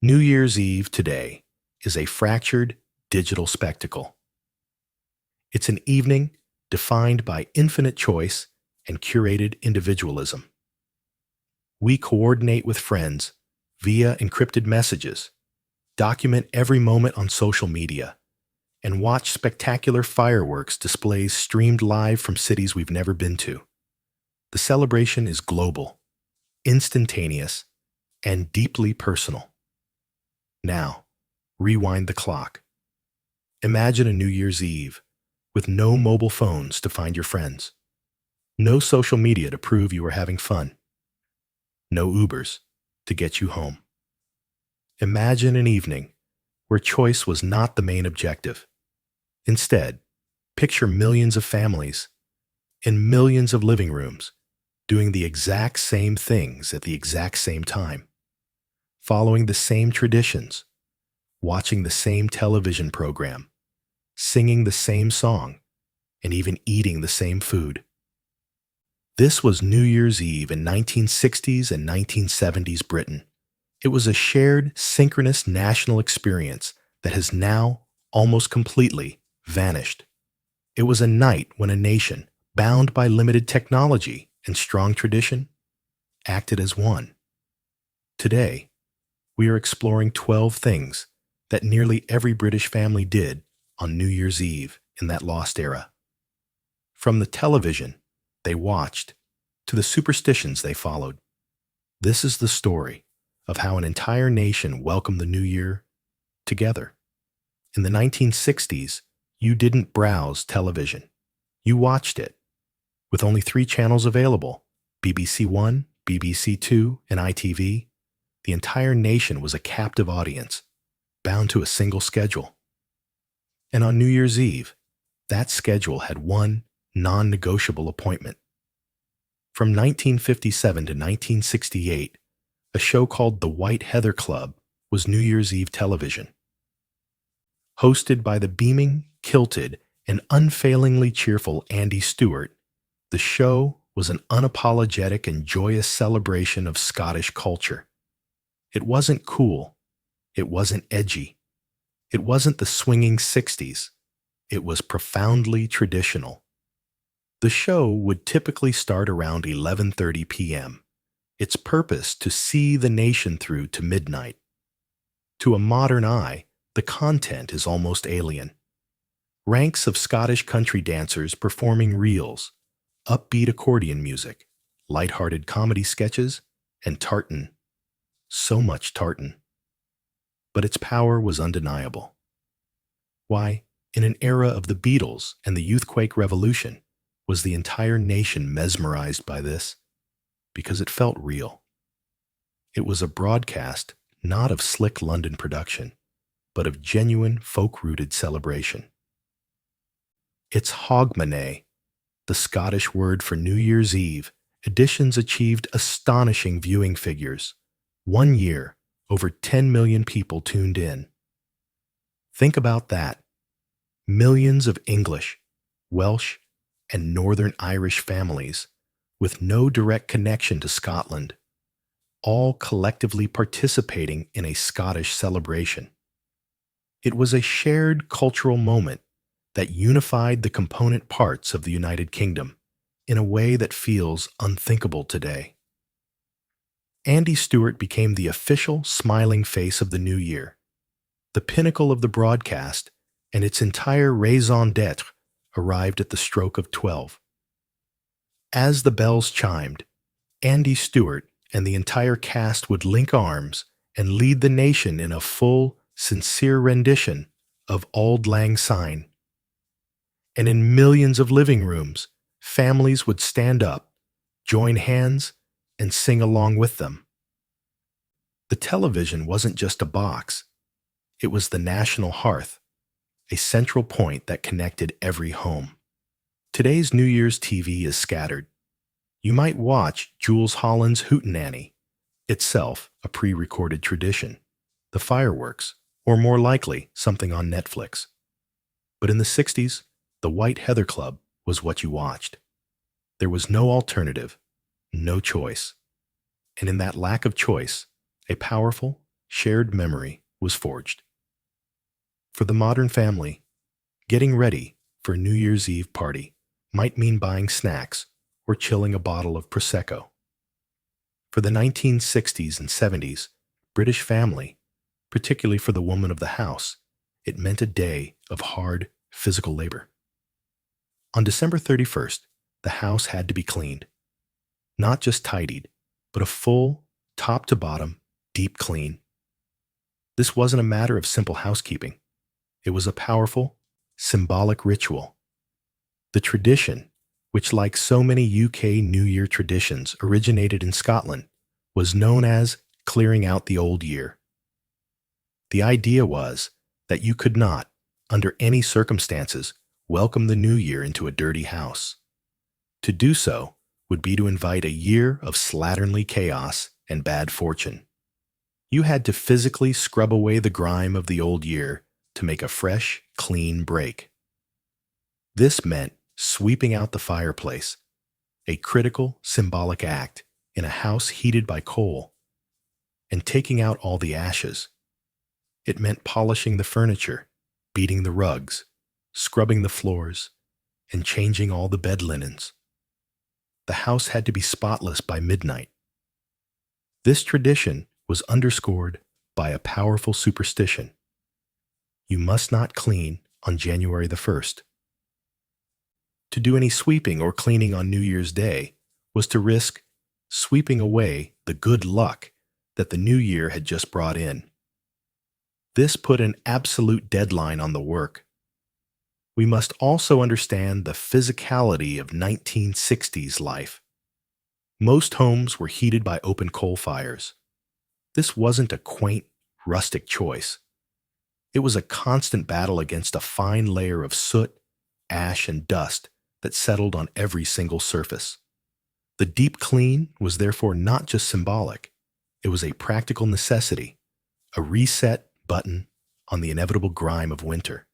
New Year's Eve today is a fractured digital spectacle. It's an evening defined by infinite choice and curated individualism. We coordinate with friends via encrypted messages, document every moment on social media, and watch spectacular fireworks displays streamed live from cities we've never been to. The celebration is global, instantaneous, and deeply personal. Now, rewind the clock. Imagine a New Year's Eve with no mobile phones to find your friends, no social media to prove you were having fun, no Ubers to get you home. Imagine an evening where choice was not the main objective. Instead, picture millions of families in millions of living rooms doing the exact same things at the exact same time, following the same traditions, watching the same television program, singing the same song, and even eating the same food. This was New Year's Eve in 1960s and 1970s Britain. It was a shared, synchronous national experience that has now almost completely vanished. It was a night when a nation, bound by limited technology and strong tradition, acted as one. Today, we are exploring 12 things that nearly every British family did on New Year's Eve in that lost era. From the television they watched to the superstitions they followed. This is the story of how an entire nation welcomed the new year together. In the 1960s, you didn't browse television. You watched it. With only 3 channels available, BBC One, BBC Two, and ITV, the entire nation was a captive audience, bound to a single schedule. And on New Year's Eve, that schedule had one non-negotiable appointment. From 1957 to 1968, a show called The White Heather Club was New Year's Eve television. Hosted by the beaming, kilted, and unfailingly cheerful Andy Stewart, the show was an unapologetic and joyous celebration of Scottish culture. It wasn't cool. It wasn't edgy. It wasn't the swinging 60s. It was profoundly traditional. The show would typically start around 11:30 p.m., its purpose to see the nation through to midnight. To a modern eye, the content is almost alien. Ranks of Scottish country dancers performing reels, upbeat accordion music, light-hearted comedy sketches, and tartan. So much tartan. But its power was undeniable. Why, in an era of the Beatles and the Youthquake Revolution, was the entire nation mesmerized by this? Because it felt real. It was a broadcast not of slick London production, but of genuine folk-rooted celebration. Its Hogmanay, the Scottish word for New Year's Eve, editions achieved astonishing viewing figures. One year, over 10 million people tuned in. Think about that. Millions of English, Welsh, and Northern Irish families with no direct connection to Scotland, all collectively participating in a Scottish celebration. It was a shared cultural moment that unified the component parts of the United Kingdom in a way that feels unthinkable today. Andy Stewart became the official smiling face of the new year, the pinnacle of the broadcast, and its entire raison d'etre arrived at the stroke of 12. As the bells chimed, Andy Stewart and the entire cast would link arms and lead the nation in a full, sincere rendition of Auld Lang Syne. And in millions of living rooms, families would stand up, join hands, and sing along with them. The television wasn't just a box. It was the national hearth, a central point that connected every home. Today's New Year's TV is scattered. You might watch Jools Holland's Hootenanny, itself a pre-recorded tradition, the fireworks, or more likely, something on Netflix. But in the 60s, the White Heather Club was what you watched. There was no alternative, no choice. And in that lack of choice, a powerful shared memory was forged. For the modern family, getting ready for a New Year's Eve party might mean buying snacks or chilling a bottle of Prosecco. For the 1960s and 70s, British family, particularly for the woman of the house, it meant a day of hard physical labor. On December 31st, the house had to be cleaned. Not just tidied, but a full, top to bottom, deep clean. This wasn't a matter of simple housekeeping. It was a powerful, symbolic ritual. The tradition, which like so many UK New Year traditions originated in Scotland, was known as clearing out the old year. The idea was that you could not, under any circumstances, welcome the new year into a dirty house. To do so would be to invite a year of slatternly chaos and bad fortune. You had to physically scrub away the grime of the old year to make a fresh, clean break. This meant sweeping out the fireplace, a critical, symbolic act in a house heated by coal, and taking out all the ashes. It meant polishing the furniture, beating the rugs, scrubbing the floors, and changing all the bed linens. The house had to be spotless by midnight. This tradition was underscored by a powerful superstition. You must not clean on January the 1st. To do any sweeping or cleaning on New Year's Day was to risk sweeping away the good luck that the new year had just brought in. This put an absolute deadline on the work. We must also understand the physicality of 1960s life. Most homes were heated by open coal fires. This wasn't a quaint, rustic choice. It was a constant battle against a fine layer of soot, ash, and dust that settled on every single surface. The deep clean was therefore not just symbolic. It was a practical necessity, a reset button on the inevitable grime of winter.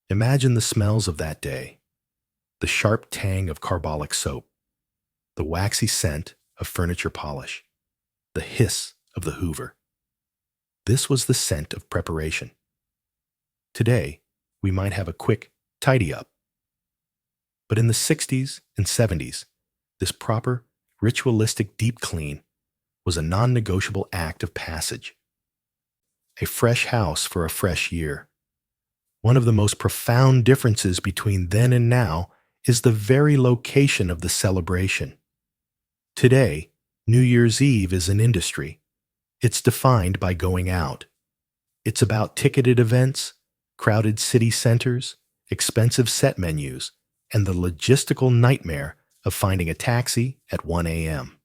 Imagine the smells of that day: the sharp tang of carbolic soap, the waxy scent of furniture polish, the hiss of the Hoover. This was the scent of preparation. Today, we might have a quick tidy up. But in the 60s and 70s, this proper, ritualistic deep clean was a non-negotiable act of passage. A fresh house for a fresh year. One of the most profound differences between then and now is the very location of the celebration. Today, New Year's Eve is an industry. It's defined by going out. It's about ticketed events, crowded city centers, expensive set menus, and the logistical nightmare of finding a taxi at 1 a.m.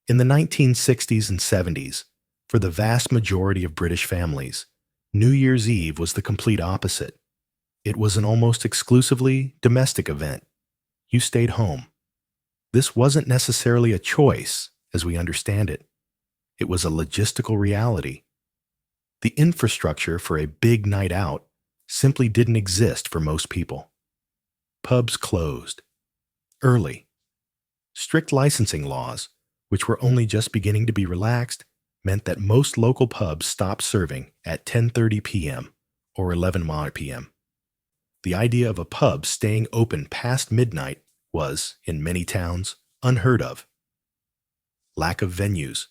In the 1960s and 70s, for the vast majority of British families, New Year's Eve was the complete opposite. It was an almost exclusively domestic event. You stayed home. This wasn't necessarily a choice, as we understand it. It was a logistical reality. The infrastructure for a big night out simply didn't exist for most people. Pubs closed early. Strict licensing laws, which were only just beginning to be relaxed, meant that most local pubs stopped serving at 10:30 p.m. or 11 p.m. The idea of a pub staying open past midnight was, in many towns, unheard of. Lack of venues.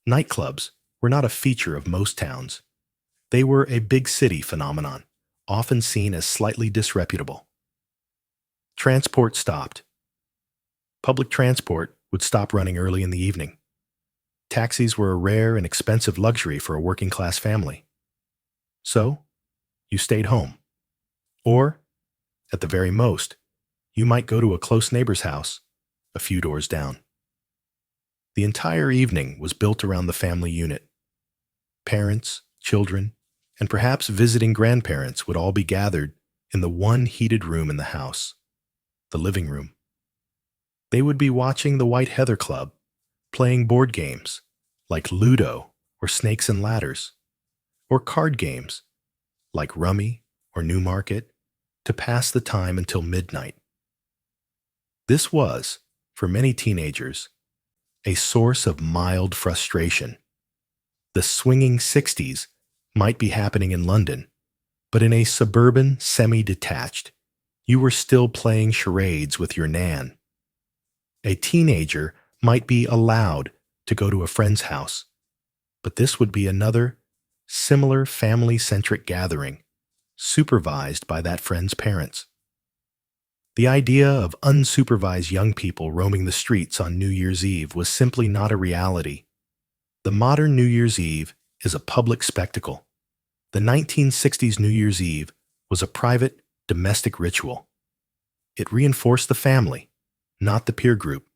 Nightclubs were not a feature of most towns. They were a big city phenomenon, often seen as slightly disreputable. Transport stopped. Public transport would stop running early in the evening. Taxis were a rare and expensive luxury for a working-class family. So, you stayed home. Or, at the very most, you might go to a close neighbor's house, a few doors down. The entire evening was built around the family unit. Parents, children, and perhaps visiting grandparents would all be gathered in the one heated room in the house, the living room. They would be watching the White Heather Club, playing board games like Ludo or Snakes and Ladders, or card games like Rummy or Newmarket to pass the time until midnight. This was, for many teenagers, a source of mild frustration. The swinging 60s might be happening in London, but in a suburban semi-detached, you were still playing charades with your nan. A teenager might be allowed to go to a friend's house, but this would be another similar family-centric gathering, supervised by that friend's parents. The idea of unsupervised young people roaming the streets on New Year's Eve was simply not a reality. The modern New Year's Eve is a public spectacle. The 1960s New Year's Eve was a private, domestic ritual. It reinforced the family, not the peer group,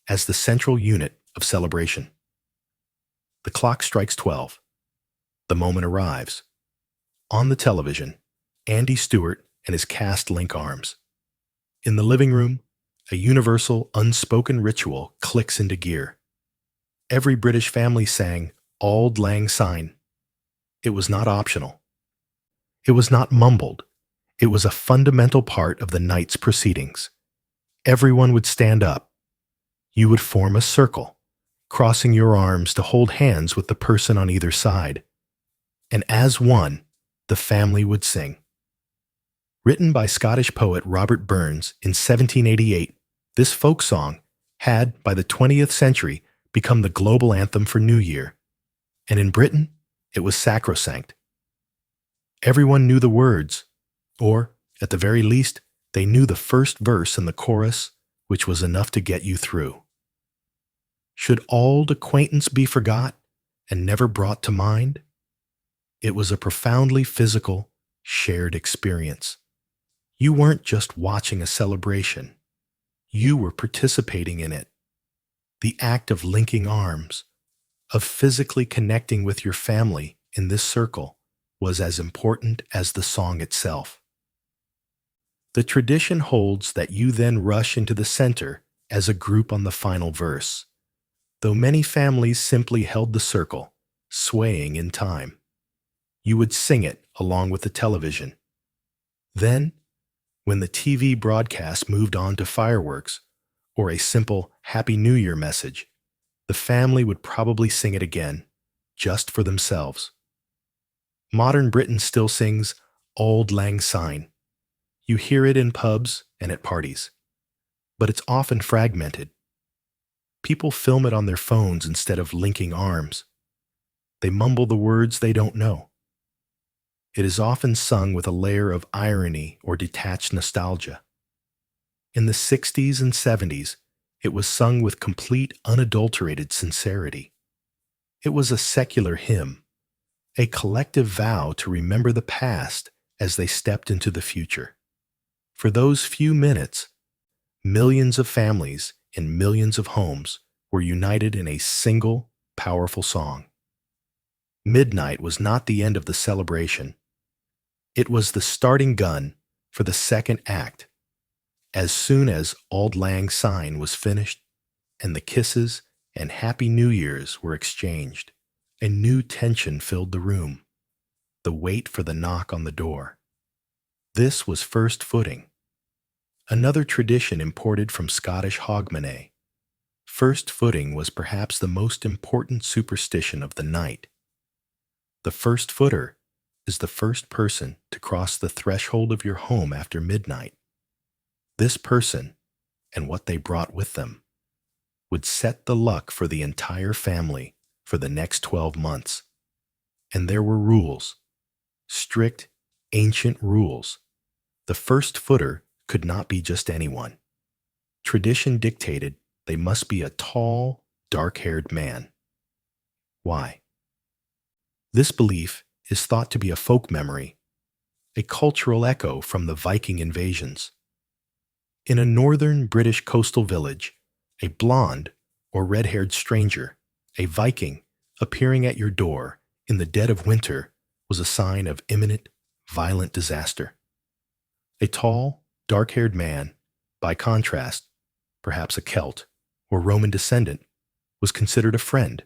as the central unit of celebration. The clock strikes 12. The moment arrives. On the television, Andy Stewart and his cast link arms. In the living room, a universal, unspoken ritual clicks into gear. Every British family sang Auld Lang Syne. It was not optional. It was not mumbled. It was a fundamental part of the night's proceedings. Everyone would stand up. You would form a circle, crossing your arms to hold hands with the person on either side. And as one, the family would sing. Written by Scottish poet Robert Burns in 1788, this folk song had, by the 20th century, become the global anthem for New Year. And in Britain, it was sacrosanct. Everyone knew the words, or, at the very least, they knew the first verse and the chorus, which was enough to get you through. Should auld acquaintance be forgot and never brought to mind? It was a profoundly physical, shared experience. You weren't just watching a celebration. You were participating in it. The act of linking arms, of physically connecting with your family in this circle, was as important as the song itself. The tradition holds that you then rush into the center as a group on the final verse, though many families simply held the circle, swaying in time. You would sing it along with the television. Then, when the TV broadcast moved on to fireworks or a simple Happy New Year message, the family would probably sing it again, just for themselves. Modern Britain still sings Auld Lang Syne. You hear it in pubs and at parties, but it's often fragmented. People film it on their phones instead of linking arms. They mumble the words they don't know. It is often sung with a layer of irony or detached nostalgia. In the 60s and 70s, it was sung with complete, unadulterated sincerity. It was a secular hymn, a collective vow to remember the past as they stepped into the future. For those few minutes, millions of families in millions of homes were united in a single, powerful song. Midnight was not the end of the celebration. It was the starting gun for the second act. As soon as Auld Lang Syne was finished and the kisses and Happy New Years were exchanged, a new tension filled the room, the wait for the knock on the door. This was first footing, another tradition imported from Scottish hogmanay. First footing was perhaps the most important superstition of the night. The first footer is the first person to cross the threshold of your home after midnight. This person, and what they brought with them, would set the luck for the entire family for the next 12 months. And there were rules, strict, ancient rules. The first footer could not be just anyone. Tradition dictated they must be a tall, dark-haired man. Why? This belief is thought to be a folk memory, a cultural echo from the Viking invasions. In a northern British coastal village, a blonde or red-haired stranger, a Viking, appearing at your door in the dead of winter was a sign of imminent, violent disaster. A tall, dark-haired man, by contrast, perhaps a Celt or Roman descendant, was considered a friend,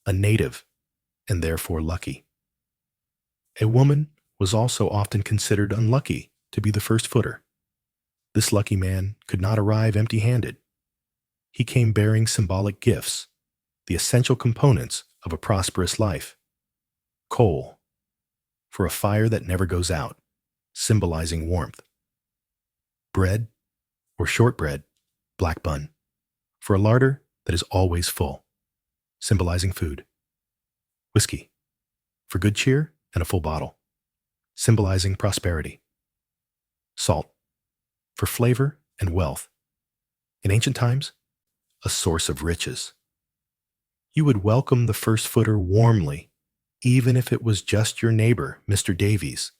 a native, and therefore lucky. A woman was also often considered unlucky to be the first footer. This lucky man could not arrive empty-handed. He came bearing symbolic gifts, the essential components of a prosperous life. Coal, for a fire that never goes out, symbolizing warmth. Bread, or shortbread, black bun, for a larder that is always full, symbolizing food. Whiskey, for good cheer and a full bottle, symbolizing prosperity. Salt, for flavor and wealth. In ancient times, a source of riches. You would welcome the first footer warmly, even if it was just your neighbor, Mr. Davies,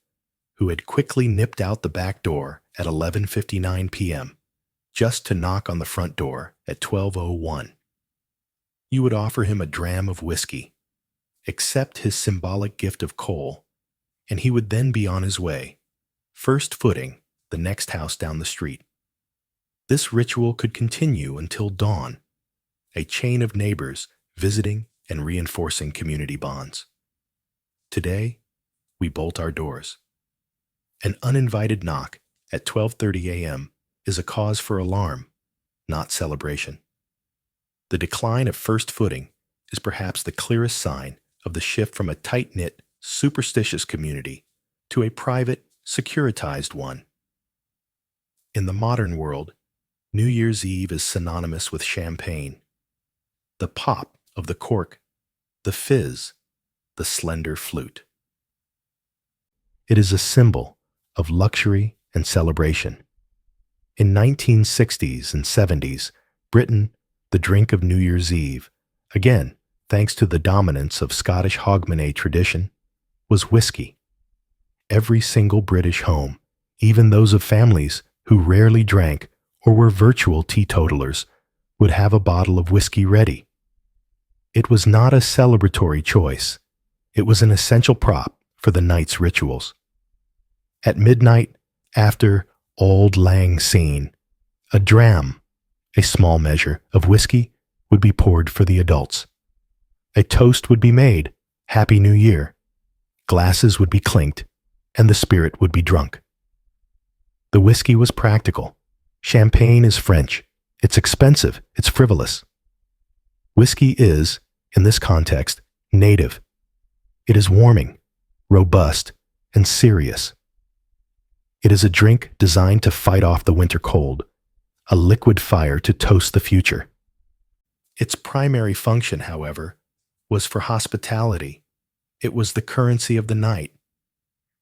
who had quickly nipped out the back door at 11:59 p.m., just to knock on the front door at 12:01. You would offer him a dram of whiskey, accept his symbolic gift of coal, and he would then be on his way, first footing the next house down the street. This ritual could continue until dawn, a chain of neighbors visiting and reinforcing community bonds. Today, we bolt our doors. An uninvited knock at 12:30 a.m. is a cause for alarm, not celebration. The decline of first footing is perhaps the clearest sign of the shift from a tight-knit, superstitious community to a private, securitized one. In the modern world, New Year's Eve is synonymous with champagne. The pop of the cork, the fizz, the slender flute. It is a symbol of luxury and celebration. In 1960s and 70s, Britain, the drink of New Year's Eve, again, thanks to the dominance of Scottish hogmanay tradition, was whiskey. Every single British home, even those of families who rarely drank or were virtual teetotalers, would have a bottle of whiskey ready. It was not a celebratory choice. It was an essential prop for the night's rituals. At midnight, after Auld Lang Syne, a dram, a small measure of whiskey, would be poured for the adults. A toast would be made, Happy New Year. Glasses would be clinked, and the spirit would be drunk. The whiskey was practical. Champagne is French. It's expensive. It's frivolous. Whiskey is, in this context, native. It is warming, robust, and serious. It is a drink designed to fight off the winter cold, a liquid fire to toast the future. Its primary function, however, was for hospitality. It was the currency of the night.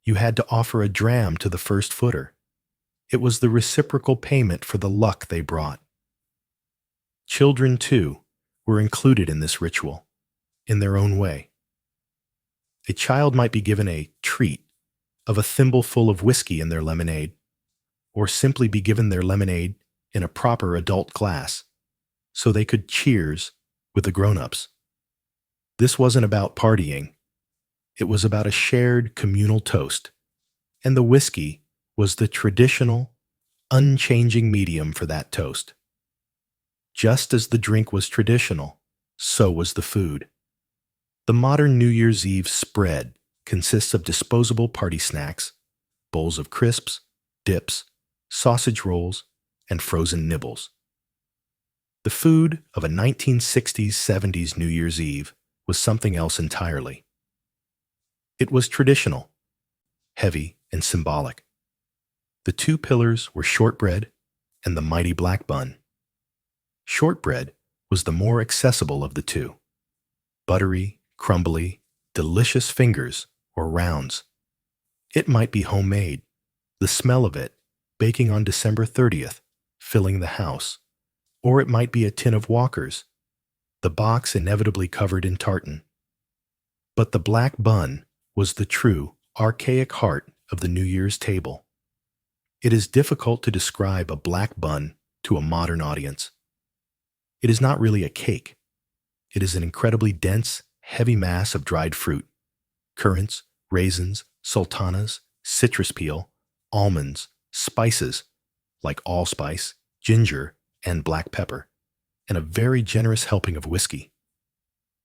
You had to offer a dram to the first footer. It was the reciprocal payment for the luck they brought. Children, too, were included in this ritual, in their own way. A child might be given a treat of a thimbleful of whiskey in their lemonade, or simply be given their lemonade in a proper adult glass, so they could cheers with the grown-ups. This wasn't about partying. It was about a shared communal toast, and the whiskey was the traditional, unchanging medium for that toast. Just as the drink was traditional, so was the food. The modern New Year's Eve spread consists of disposable party snacks, bowls of crisps, dips, sausage rolls, and frozen nibbles. The food of a 1960s-70s New Year's Eve was something else entirely. It was traditional, heavy, and symbolic. The two pillars were shortbread and the mighty black bun. Shortbread was the more accessible of the two. Buttery, crumbly, delicious fingers or rounds. It might be homemade, the smell of it, baking on December 30th, filling the house. Or it might be a tin of Walker's, the box inevitably covered in tartan. But the black bun was the true, archaic heart of the New Year's table. It is difficult to describe a black bun to a modern audience. It is not really a cake. It is an incredibly dense, heavy mass of dried fruit, currants, raisins, sultanas, citrus peel, almonds, spices, like allspice, ginger, and black pepper, and a very generous helping of whiskey.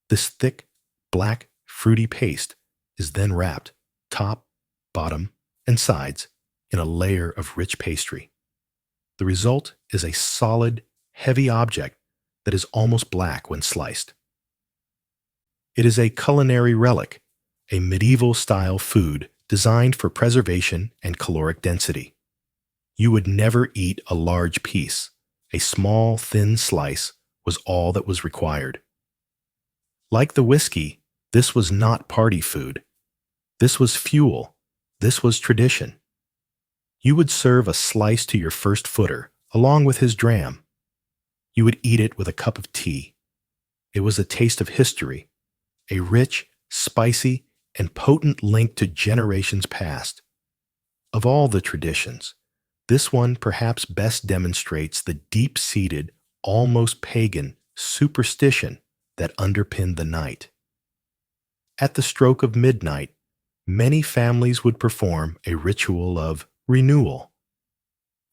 This thick, black, fruity paste is then wrapped, top, bottom, and sides, in a layer of rich pastry. The result is a solid, heavy object that is almost black when sliced. It is a culinary relic, a medieval-style food designed for preservation and caloric density. You would never eat a large piece. A small, thin slice was all that was required. Like the whiskey, this was not party food. This was fuel. This was tradition. You would serve a slice to your first footer, along with his dram. You would eat it with a cup of tea. It was a taste of history, a rich, spicy, and potent link to generations past. Of all the traditions, this one perhaps best demonstrates the deep-seated, almost pagan superstition that underpinned the night. At the stroke of midnight, many families would perform a ritual of renewal.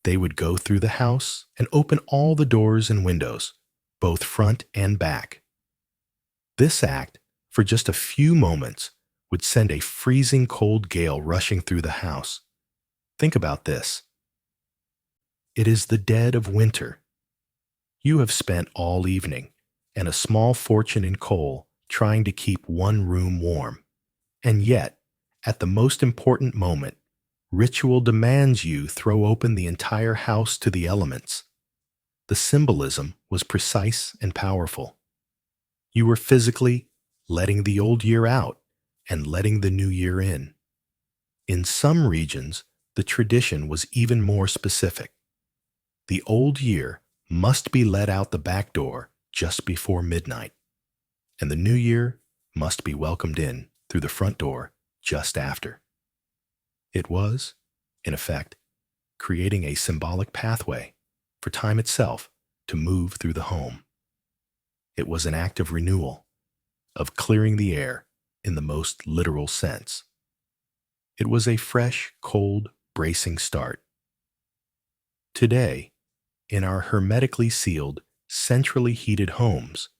They would go through the house and open all the doors and windows, both front and back. This act, for just a few moments, would send a freezing cold gale rushing through the house. Think about this. It is the dead of winter. You have spent all evening and a small fortune in coal trying to keep one room warm. And yet, at the most important moment, ritual demands you throw open the entire house to the elements. The symbolism was precise and powerful. You were physically letting the old year out and letting the new year in. In some regions, the tradition was even more specific. The old year must be let out the back door just before midnight, and the new year must be welcomed in through the front door just after. It was, in effect, creating a symbolic pathway for time itself to move through the home. It was an act of renewal, of clearing the air in the most literal sense. It was a fresh, cold, bracing start. Today, in our hermetically sealed, centrally heated homes,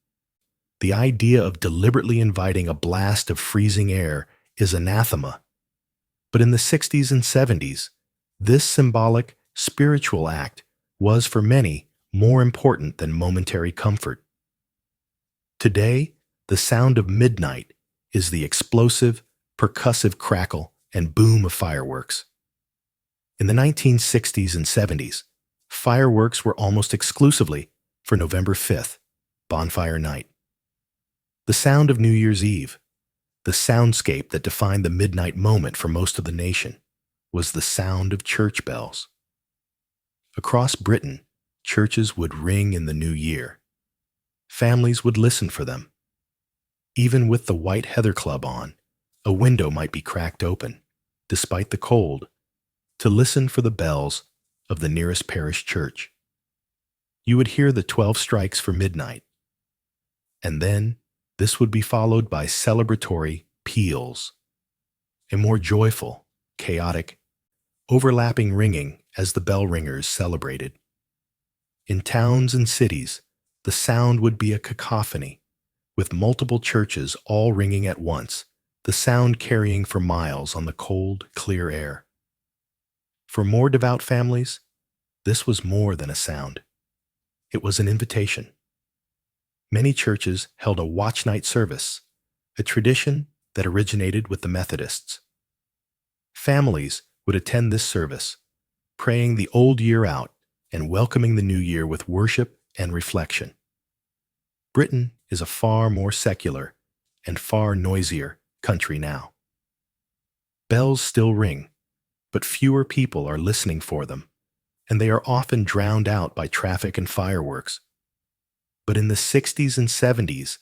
the idea of deliberately inviting a blast of freezing air is anathema. But in the 60s and 70s, this symbolic, spiritual act was for many more important than momentary comfort. Today, the sound of midnight is the explosive, percussive crackle and boom of fireworks. In the 1960s and 70s, fireworks were almost exclusively for November 5th, Bonfire Night. The sound of New Year's Eve, the soundscape that defined the midnight moment for most of the nation, was the sound of church bells. Across Britain, churches would ring in the new year. Families would listen for them. Even with the White Heather Club on, a window might be cracked open, despite the cold, to listen for the bells of the nearest parish church. You would hear the 12 strikes for midnight. And then this would be followed by celebratory peals, a more joyful, chaotic, overlapping ringing as the bell ringers celebrated. In towns and cities, the sound would be a cacophony, with multiple churches all ringing at once, the sound carrying for miles on the cold, clear air. For more devout families, this was more than a sound. It was an invitation. Many churches held a watch night service, a tradition that originated with the Methodists. Families would attend this service, praying the old year out and welcoming the new year with worship and reflection. Britain is a far more secular and far noisier country now. Bells still ring, but fewer people are listening for them, and they are often drowned out by traffic and fireworks. But in the 60s and 70s,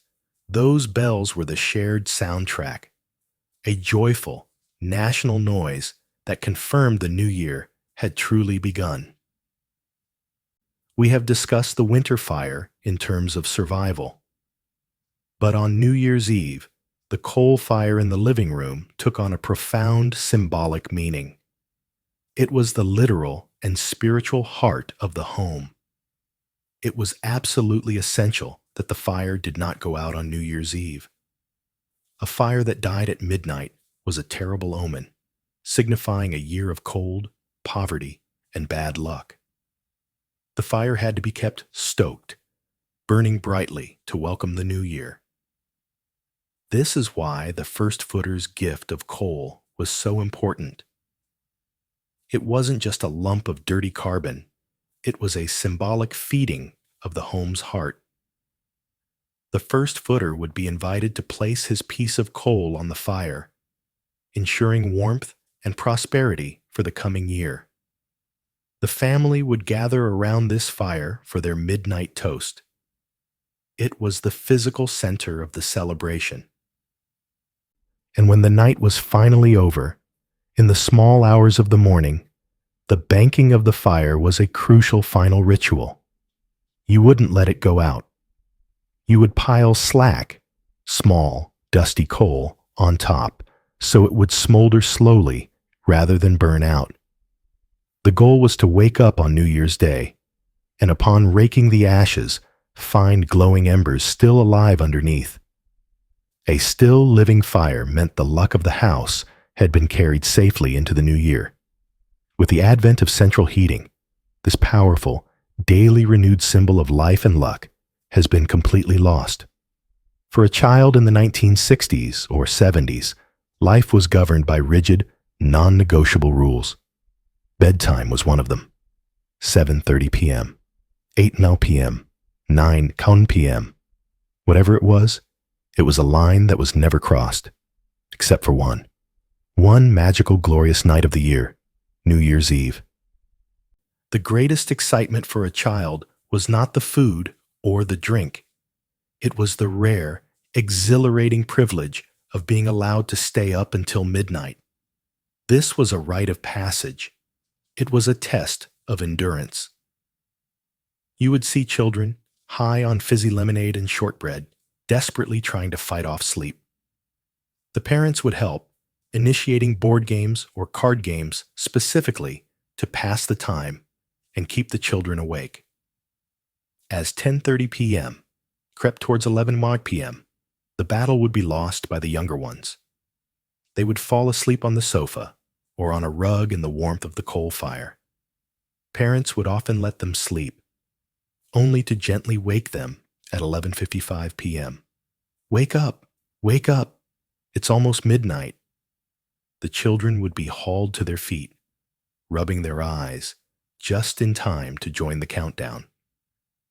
those bells were the shared soundtrack, a joyful, national noise that confirmed the new year had truly begun. We have discussed the winter fire in terms of survival. But on New Year's Eve, the coal fire in the living room took on a profound symbolic meaning. It was the literal and spiritual heart of the home. It was absolutely essential that the fire did not go out on New Year's Eve. A fire that died at midnight was a terrible omen, signifying a year of cold, poverty, and bad luck. The fire had to be kept stoked, burning brightly to welcome the new year. This is why the first footer's gift of coal was so important. It wasn't just a lump of dirty carbon, it was a symbolic feeding of the home's heart. The first footer would be invited to place his piece of coal on the fire, ensuring warmth and prosperity for the coming year. The family would gather around this fire for their midnight toast. It was the physical center of the celebration. And when the night was finally over, in the small hours of the morning, the banking of the fire was a crucial final ritual. You wouldn't let it go out. You would pile slack, small, dusty coal on top so it would smolder slowly rather than burn out. The goal was to wake up on New Year's Day, and upon raking the ashes, find glowing embers still alive underneath. A still living fire meant the luck of the house had been carried safely into the new year. With the advent of central heating, this powerful, daily renewed symbol of life and luck has been completely lost. For a child in the 1960s or 70s, life was governed by rigid, non-negotiable rules. Bedtime was one of them. 7:30 p.m., 8:00 p.m., 9:00 p.m. Whatever it was a line that was never crossed, except for one. One magical, glorious night of the year, New Year's Eve. The greatest excitement for a child was not the food or the drink. It was the rare, exhilarating privilege of being allowed to stay up until midnight. This was a rite of passage. It was a test of endurance. You would see children, high on fizzy lemonade and shortbread, desperately trying to fight off sleep. The parents would help, initiating board games or card games specifically to pass the time and keep the children awake. As 10:30 p.m. crept towards 11 p.m., the battle would be lost by the younger ones. They would fall asleep on the sofa or on a rug in the warmth of the coal fire. Parents would often let them sleep, only to gently wake them at 11:55 p.m. Wake up! Wake up! It's almost midnight. The children would be hauled to their feet, rubbing their eyes, just in time to join the countdown.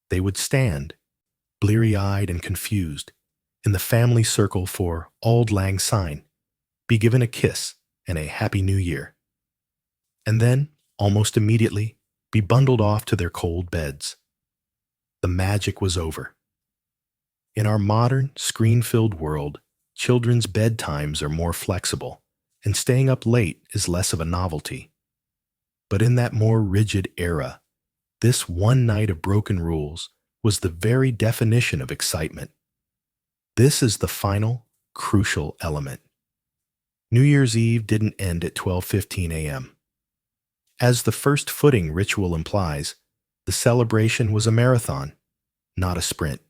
They would stand, bleary-eyed and confused, in the family circle for Auld Lang Syne, be given a kiss and a Happy New Year, and then, almost immediately, be bundled off to their cold beds. The magic was over. In our modern, screen-filled world, children's bedtimes are more flexible, and staying up late is less of a novelty. But in that more rigid era, this one night of broken rules was the very definition of excitement. This is the final, crucial element. New Year's Eve didn't end at 12:15 a.m. As the first footing ritual implies, the celebration was a marathon, not a sprint.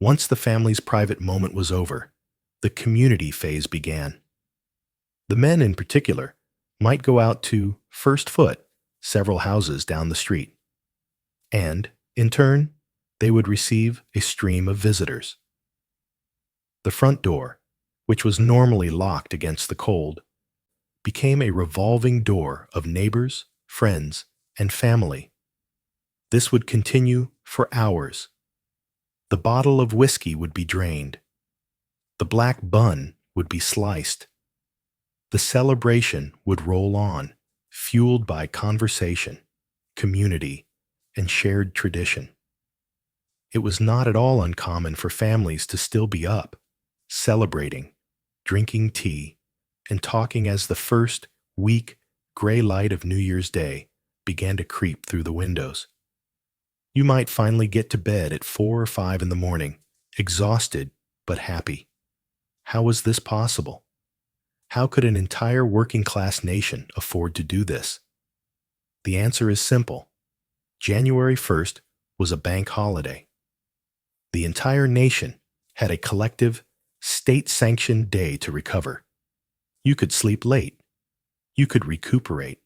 Once the family's private moment was over, the community phase began. The men, in particular, might go out to first foot several houses down the street, and, in turn, they would receive a stream of visitors. The front door, which was normally locked against the cold, became a revolving door of neighbors, friends, and family. This would continue for hours. The bottle of whiskey would be drained. The black bun would be sliced. The celebration would roll on, fueled by conversation, community, and shared tradition. It was not at all uncommon for families to still be up, celebrating, drinking tea, and talking as the first, weak, gray light of New Year's Day began to creep through the windows. You might finally get to bed at 4 or 5 in the morning, exhausted but happy. How was this possible? How could an entire working-class nation afford to do this? The answer is simple. January 1st was a bank holiday. The entire nation had a collective, state-sanctioned day to recover. You could sleep late. You could recuperate.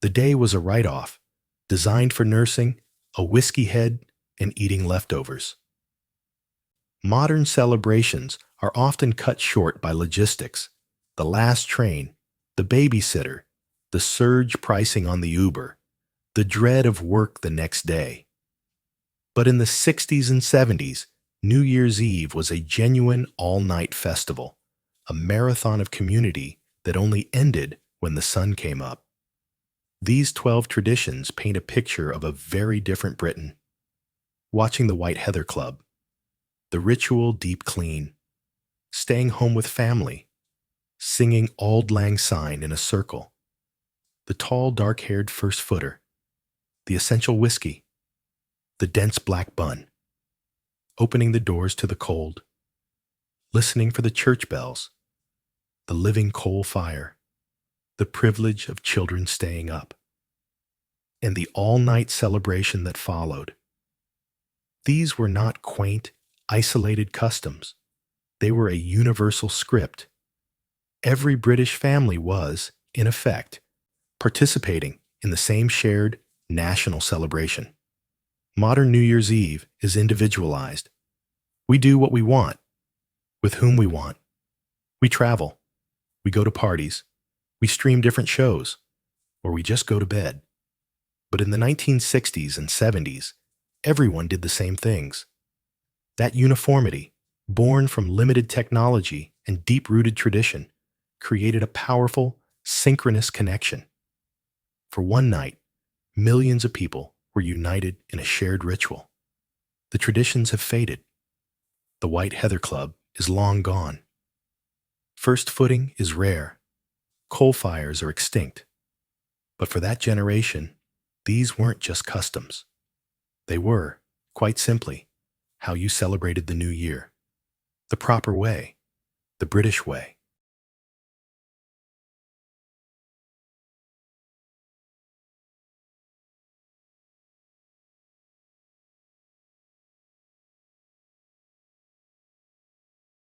The day was a write-off, designed for nursing, a whiskey head, and eating leftovers. Modern celebrations are often cut short by logistics, the last train, the babysitter, the surge pricing on the Uber, the dread of work the next day. But in the 60s and 70s, New Year's Eve was a genuine all-night festival, a marathon of community that only ended when the sun came up. These 12 traditions paint a picture of a very different Britain. Watching the White Heather Club, the ritual deep clean, staying home with family, singing Auld Lang Syne in a circle, the tall dark-haired first footer, the essential whiskey, the dense black bun, opening the doors to the cold, listening for the church bells, the living coal fire, the privilege of children staying up, and the all-night celebration that followed. These were not quaint, isolated customs. They were a universal script. Every British family was, in effect, participating in the same shared national celebration. Modern New Year's Eve is individualized. We do what we want, with whom we want. We travel. We go to parties. We stream different shows. Or we just go to bed. But in the 1960s and 70s, everyone did the same things. That uniformity, born from limited technology and deep-rooted tradition, created a powerful, synchronous connection. For one night, millions of people were united in a shared ritual. The traditions have faded. The White Heather Club is long gone. First footing is rare. Coal fires are extinct. But for that generation, these weren't just customs. They were, quite simply, how you celebrated the new year. The proper way, the British way.